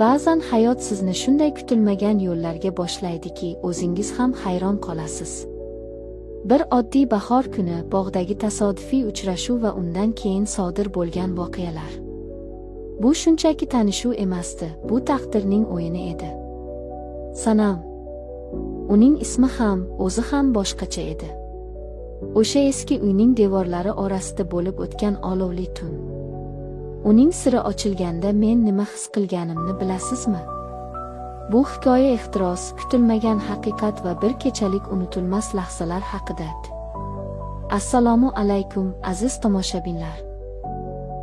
Ba'zan hayot sizni shunday kutilmagan yo'llarga boshlaydiki, o'zingiz ham hayron qolasiz. Bir oddiy bahor kuni bog'dagi tasodifiy uchrashuv va undan keyin sodir bo'lgan voqealar. Bu shunchaki tanishuv emasdi, bu taqdirning o'yini edi. Sanam. Uning ismi ham, o'zi ham boshqacha edi. O'sha eski uyning devorlari orasida bo'lib o'tgan olovli tun. Uning siri ochilganda men nima his qilganimni bilasizmi? Bu hikoya ehtiros, kutilmagan haqiqat va bir kechalik unutilmas lahzalar haqida. Assalomu alaykum, aziz tomoshabinlar.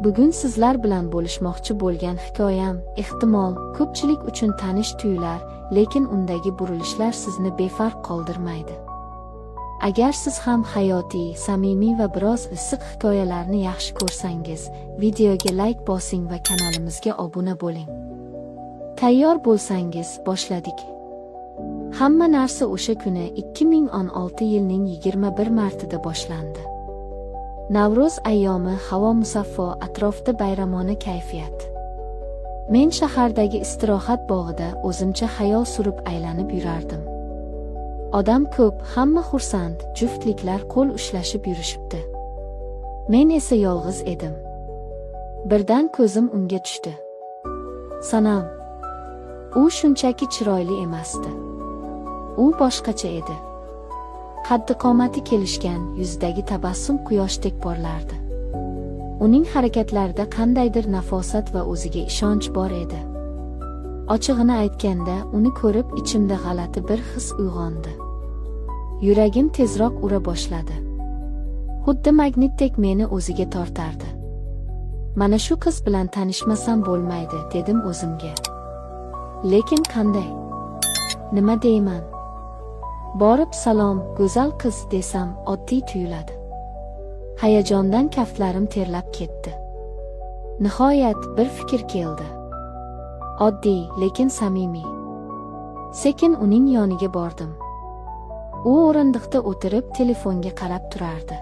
Bugun sizlar bilan bo'lishmoqchi bo'lgan hikoyam, ehtimol, ko'pchilik uchun tanish tuyular, lekin undagi burilishlar sizni befarq qoldirmaydi. Agar siz ham hayotiy, samimiy va biroz issiq hikoyalarni yaxshi ko'rsangiz, videoga like bosing va kanalimizga obuna bo'ling. Tayyor bo'lsangiz, boshladik. Hamma narsa o'sha kuni 2016 yilning 21 martida boshlandi. Navro'z ayyomi, havo musaffo, atrofda bayramona kayfiyat. Men shahardagi istirohat bog'ida o'zimcha xayol surib aylanib yurardim. Odam ko'p, hamma xursand, juftliklar qo'l ushlashib yurishibdi. Men esa yolg'iz edim. Birdan ko'zim unga tushdi. Sanam. U shunchaki chiroyli emasdi. U boshqacha edi. Qaddi-qomati kelishgan, yuzidagi tabassum quyoshdek porlardi. Uning harakatlarida qandaydir nafosat va o'ziga ishonch bor edi. Ochig'ini aytganda, uni ko'rib ichimda g'alati bir his uyg'ondi. Yuragim tezroq ura boshladi. Xuddi magnitdek meni o'ziga tortardi. Mana shu qiz bilan tanishmasam bo'lmaydi, dedim o'zimga. Lekin qanday? Nima deyman? Borib salom, go'zal qiz desam, oddiy tuyuladi. Hayajondan kaftlarim terlab ketdi. Nihoyat bir fikr keldi. Oddiy, lekin samimiy. Sekin uning yoniga bordim. U o'rindiqda o'tirib telefonga qarab turardi.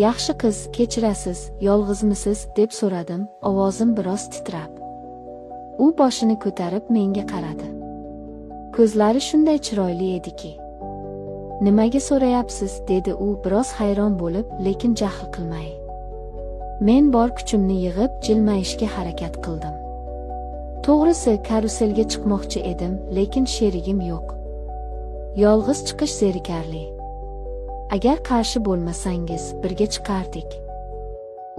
Yaxshi qiz, kechirasiz, yolg'izmisiz deb so'radim, ovozim biroz titrab. U boshini ko'tarib menga qaradi. Ko'zlari shunday chiroyli ediki. Nimaga so'rayapsiz, dedi u biroz hayron bo'lib, lekin jahl qilmay. Men bor kuchimni yig'ib jilmayishga harakat qildim. To'g'risi, karuselga chiqmoqchi edim, lekin sherigim yo'q. Yolg'iz chiqish zerikarli. Agar qarshi bo'lmasangiz, birga chiqardik.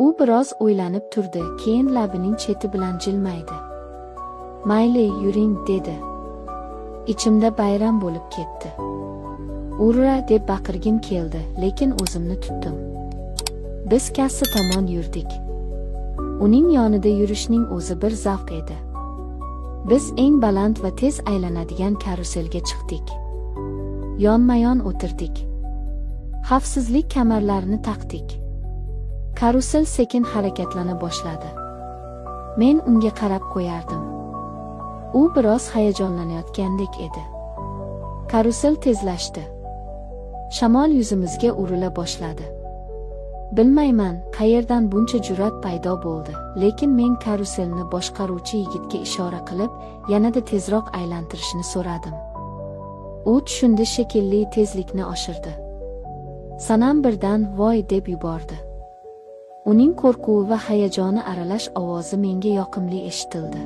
U biroz o'ylanib turdi, keyin labining cheti bilan jilmaydi. Mayli, yuring, dedi. Ichimda bayram bo'lib ketdi. Urra deb baqirgim keldi, lekin o'zimni tutdim. Biz kassa tomon yurdik. Uning yonida yurishning o'zi bir zavq edi. Biz eng baland va tez aylanadigan karuselga chiqdik. Yonma-yon o'tirdik. Xavfsizlik kamarlarini taqdik. Karusel sekin harakatlana boshladi. Men unga qarab qo'yardim. U biroz hayajonlanayotgandek edi. Karusel tezlashdi. Shamol yuzimizga urila boshladi. Bilmayman, qayerdan buncha jur'at paydo bo'ldi, lekin men karuselni boshqaruvchi yigitga ishora qilib, yanada tezroq aylantirishni so'radim. U tushundi shekilli, tezlikni oshirdi. Sanam birdan voy deb yubordi. Uning qo'rquvi va hayajoni aralash ovozi menga yoqimli eshitildi.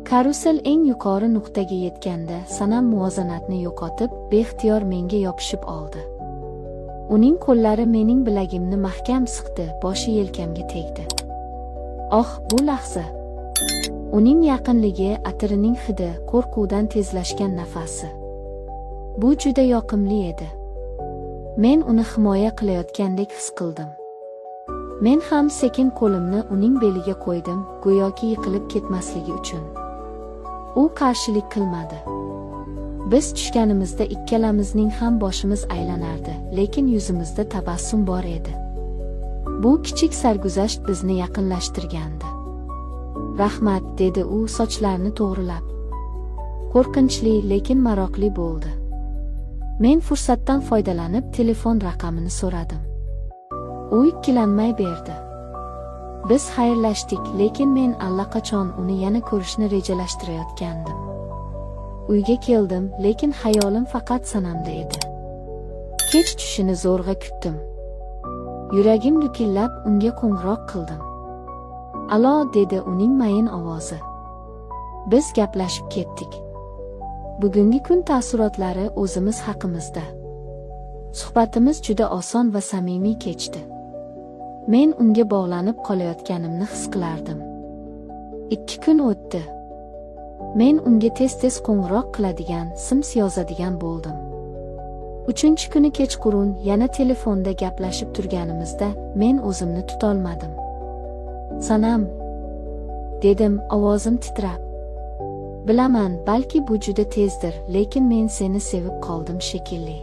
Karusel eng yuqori nuqtaga yetganda Sanam muvozanatni yo'qotib, beixtiyor menga yopishib oldi. Uning qo'llari mening bilagimni mahkam siqdi, boshi yelkamga tegdi. Oh, bu lahza! Uning yaqinligi, atirining hidi, qo'rquvdan tezlashgan nafasi. Bu juda yoqimli edi. Men uni himoya qilayotgandek his qildim. Men ham sekin qo'limni uning beliga qo'ydim, go'yoki yiqilib ketmasligi uchun. U qarshilik qilmadi. Biz tushganimizda ikkalamizning ham boshimiz aylanardi, lekin yuzimizda tabassum bor edi. Bu kichik sarguzasht bizni yaqinlashtirgandi. Rahmat, dedi u sochlarini to'g'rilab. Qo'rqinchli, lekin maroqli bo'ldi. Men fursatdan foydalanib telefon raqamini so'radim. U ikkilanmay berdi. Biz xayrlashdik, lekin men allaqachon uni yana ko'rishni rejalashtirayotgandim. Uyga keldim, lekin xayolim faqat Sanamda edi. Kech tushini zo'rg'a kutdim. Yuragim dukillab unga qo'ng'iroq qildim. "Alo", dedi uning mayin ovozi. Biz gaplashib ketdik. Bugungi kun taassurotlari o'zimiz haqimizda. Suhbatimiz juda oson va samimiy kechdi. Men unga bog'lanib qolayotganimni his qilardim. 2 kun o'tdi. Men unga tez-tez qo'ng'iroq qiladigan, sims yozadigan bo'ldim. 3-kuni kechqurun yana telefonda gaplashib turganimizda men o'zimni tutolmadim. "Sanam", dedim, ovozim titrab. "Bilaman, balki bu juda tezdir, lekin men seni sevib qoldim shekilli.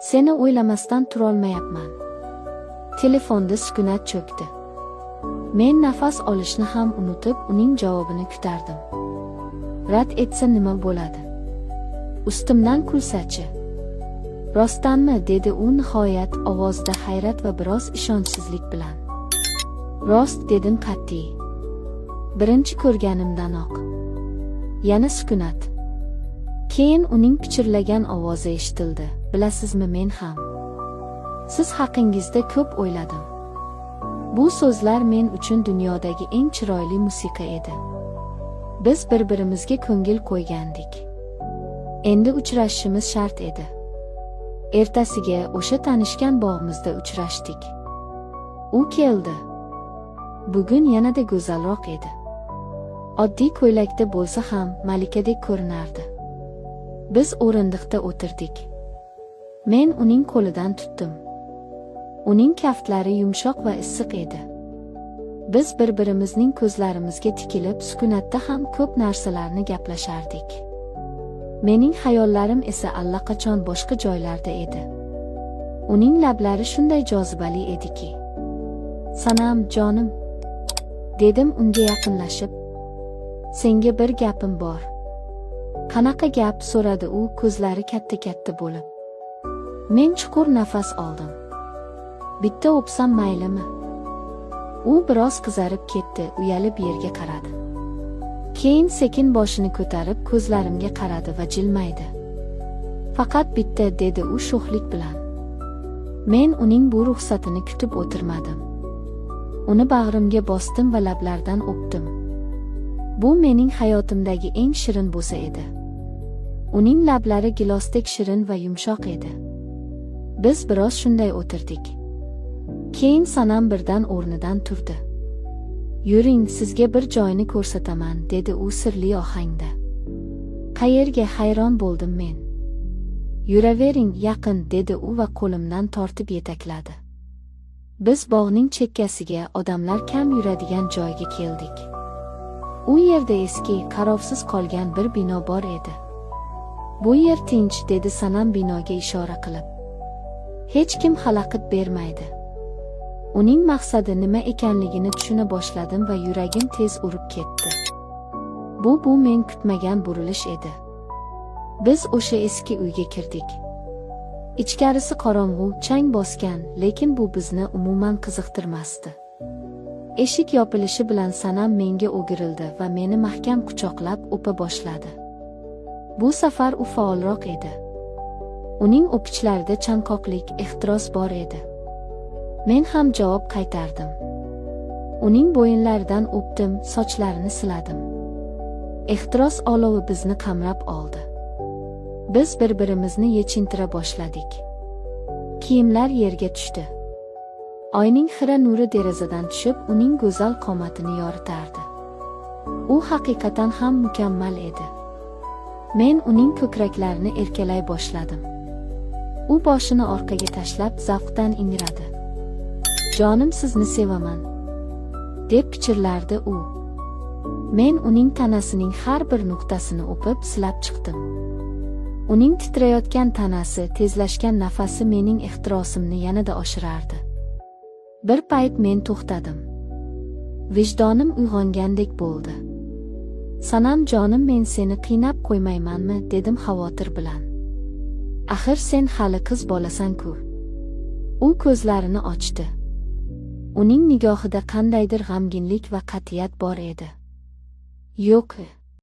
Seni o'ylamasdan turolmayapman." Telefonda sukunat cho'kdi. Men nafas olishni ham unutib, uning javobini kutardim. Rad etsa nima bo'ladi? Ustimdan kulsachi? "Rostdanmi?" dedi u nihoyat, ovozida hayrat va biroz ishonchsizlik bilan. "Rost", dedim qat'iy. Birinchi ko'rganimdanoq. Yana sukunat. Keyin uning pichirlagan ovozi eshitildi. "Bilasizmi, men ham siz haqingizda ko'p o'yladim." Bu so'zlar men uchun dunyodagi eng chiroyli musiqa edi. Biz bir-birimizga ko'ngil qo'ygandik. Endi uchrashishimiz shart edi. Ertasiga o'sha tanishgan bog'imizda uchrashdik. U keldi. Bugun yanada go'zalroq edi. Oddiy ko'ylakda bo'lsa ham malikadek ko'rinardi. Biz o'rindiqda o'tirdik. Men uning qo'lidan tutdim. Uning kaftlari yumshoq va issiq edi. Biz bir-birimizning ko'zlarimizga tikilib, sukunatda ham ko'p narsalarni gaplashardik. Mening xayollarim esa allaqachon boshqa joylarda edi. Uning lablari shunday jozibali ediki. "Sanam, jonim", dedim unga yaqinlashib. "Senga bir gapim bor." "Qanaqa gap?" so'radi u, ko'zlari katta-katta bo'lib. Men chuqur nafas oldim. "Bitta o'psam maylimi?" U biroz qizarib ketdi, uyalib yerga qaradi. Keyin sekin boshini ko'tarib ko'zlarimga qaradi va jilmaydi. "Faqat bitta", dedi u sho'xlik bilan. Men uning bu ruxsatini kutib o'tirmadim. Uni bag'rimga bosdim va lablardan o'pdim. Bu mening hayotimdagi eng shirin bo'sa edi. Uning lablari gilosdek shirin va yumshoq edi. Biz biroz shunday o'tirdik. Keyin Sanam birdan o'rnidan turdi. "Yuring, sizga bir joyni ko'rsataman", dedi u sirli ohangda. "Qayerga?" hayron bo'ldim men. "Yuravering, yaqin", dedi u va qo'limdan tortib yetakladi. Biz bog'ning chekkasiga, odamlar kam yuradigan joyga keldik. U yerda eski, qarovsiz qolgan bir bino bor edi. "Bu yer tinch", dedi Sanam binoga ishora qilib. "Hech kim xalaqit bermaydi." Uning maqsadi nima ekanligini tushuna boshladim va yuragim tez urib ketdi. Bu men kutmagan burilish edi. Biz o'sha eski uyga kirdik. Ichkarisi qorong'u, chang bosgan, lekin bu bizni umuman qiziqtirmasdi. Eshik yopilishi bilan Sanam menga o'girildi va meni mahkam quchoqlab o'pa boshladi. Bu safar u faolroq edi. Uning o'pichlarida chanqoqlik, ehtiros bor edi. Men ham javob qaytardim. Uning bo'yinlaridan o'pdim, sochlarini siladim. Ehtiros olovi bizni qamrab oldi. Biz bir-birimizni yechintira boshladik. Kiyimlar yerga tushdi. Oyning xira nuri derazadan tushib, uning go'zal qomatini yoritardi. U haqiqatan ham mukammal edi. Men uning ko'kraklarini erkalay boshladim. U boshini orqaga tashlab zavqdan ingradi. "Jonim, sizni sevaman", deb pichirlardi u. Men uning tanasining har bir nuqtasini o'pib silab chiqdim. Uning titrayotgan tanasi, tezlashgan nafasi mening ehtirosimni yanada oshirardi. Bir payt men to'xtadim. Vijdonim uyg'ongandek bo'ldi. "Sanam, jonim, men seni qiynab qo'ymaymanmi?" dedim xavotir bilan. "Axir sen hali qiz bolasan-ku." U ko'zlarini ochdi. Uning nigohida qandaydir g'amginlik va qat'iyat bor edi. Yo'q.